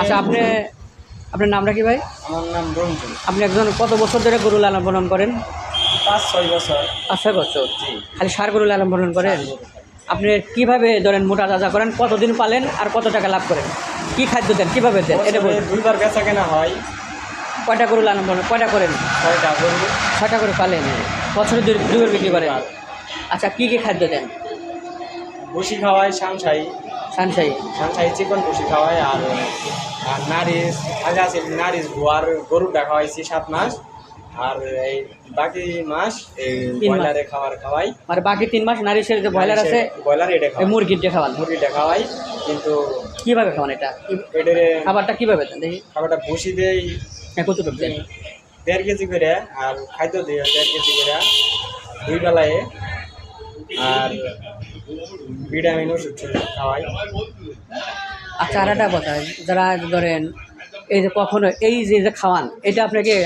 আচ্ছা আপনার নামটা কি ভাই? আমার নাম রঞ্জু। আপনি একজন কত বছর ধরে গরু লালন পালন করেন? 5-6 বছর। 5-6 বছর। জি। খালি ষাঁড় গরু লালন পালন করেন? ষাঁড় গরু। আপনি কিভাবে ধরেন মোটা তাজা করেন, কতদিন পালেন আর কত টাকা লাভ করেন? কি খাদ্য দেন, কিভাবে দেন এটা বলুন। 2বার বেচা কেনা হয়। কয়টা গরু লালন পালন, কয়টা করেন? 6টা গরু। 6টা করে পালেন, বছরে দুবার বিক্রি করেন। আচ্ছা কি খাদ্য দেন? ভুসি খাওয়াই, সানসাই সানশাই। চিকন ভুসি খাওয়াই। আর নারিশ, আগে আছে নারিশ গোয়ার গরুটা খাওয়াইছি 7 মাস। আর এই বাকি মাস এই 3 মাস। ব্রয়লারে খাওয়াই। মানে বাকি 3 মাস নারিশের যে ব্রয়লার আছে, ব্রয়লার এটা খাওয়াই, মুরগির যে খাওয়ান। মুরগিটা খাওয়াই। কিন্তু কিভাবে খাওয়ান এটা? এটারে খাবারটা কিভাবে দেন দেখি? খাবারটা ভুসি দেই কতটুকু দেন? 1.5 কেজি করে। আর খাদ্য দিই 1.5 কেজি করে 2 বেলায়। আর ভিটামিন ওষুধ খাওয়াই। আচ্ছা আর একটা কথা, যারা ধরেন এই যে কখনো এই যে খাওয়ান, এটা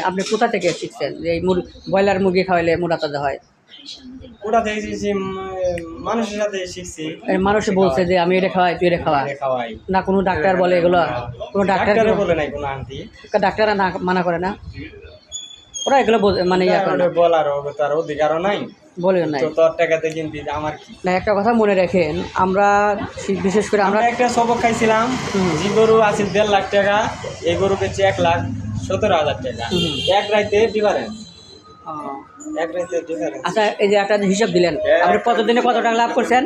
আপনি কোথা থেকে শিখছেন যে এই ব্রয়লার মুরগি খাওয়াইলে মোটা তাজা হয়? ওটা থেকে শিখছি, মানুষের সাথে শিখছি। মানুষে বলছে যে আমি এটা খাওয়াই, তুই এটা খাওয়াই না? কোনো ডাক্তার বলে এগুলো? কোনো ডাক্তার বলে নাই, কোনো আন্টি ডাক্তাররা না মানা করে না? ওরা এগুলো মানে ইয়া করে না, বলার তার অধিকারও নাই, বলেও নাই। তো তোর টাকাতে কিনবি, আমার কি না। একটা কথা মনে রাখেন, আমরা বিশেষ করে আমরা একটা সবক খাইছিলাম। যে গরু আছে 1.5 লাখ টাকা, এই গরু পেয়েছি 1,17,000 টাকা। এক রাইতে ডিফারেন্স। আচ্ছা এই যে একটা হিসাব দিলেন, আপনি কতদিনে কত টাকা লাভ করছেন?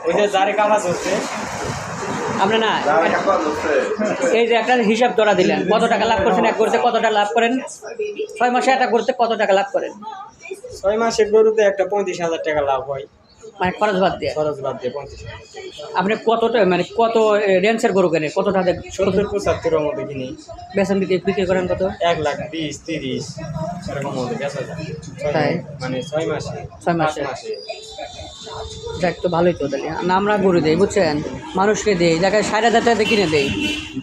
ওই যে যারে কামাজ হচ্ছে আপনি না, এই যে একটা হিসাব ধরা দিলেন, কত টাকা লাভ করছেন এক করতে, কত টাকা লাভ করেন? 6 মাসে একটা করতে কত টাকা লাভ করেন? 6 মাসের গরুতে একটা 35,000 টাকা লাভ হয়, মানে খরচ বাদ দিয়ে। 35,000। আপনি কতটা মানে কত রেঞ্জের গরু কেনেন? কত টাকা 70-75 এর মধ্যে কিনি। বেতন বিক্রি করেন কত? 1,20,30 এরকম মধ্যে বেচা যায়। তাই? মানে 6 মাসে। 6 মাসে। যাক, তো ভালোই তো তাহলে। না আমরা গরু দিই বুঝছেন, মানুষকে দিই, দেখা যায় 60,000 টাকা কিনে দেই,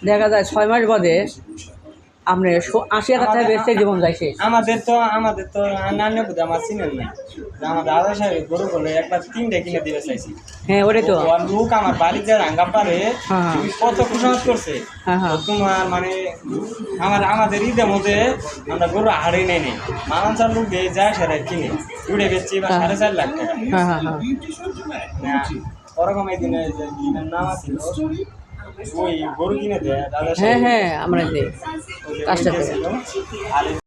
দেখা যায় 6 মাস বাদে আপনি 80,000 টাকা বেচতে জীবন যায় শেষ। আমাদের তো নান্য বুঝে আমার চিনেন না। আমাদের আদা সাহেব গরু বলে একবার 3টে কিনে দিতে চাইছি। হ্যাঁ ওটাই তো। লোক আমার বাড়িতে রাঙ্গা পারে কত খুশামত করছে। তোমার মানে আমাদের ঈদের মধ্যে আমরা গরু হারিয়ে নেই নি, মালাঞ্চার লোক দিয়ে যায় সেটা কিনে উড়ে বেচছি বা 4.5 লাখ টাকা। ওরকম এই দিনে নাম আছিল, ওই গরু কিনে দেয় দাদা। হ্যাঁ আমরা দিই কাজটা।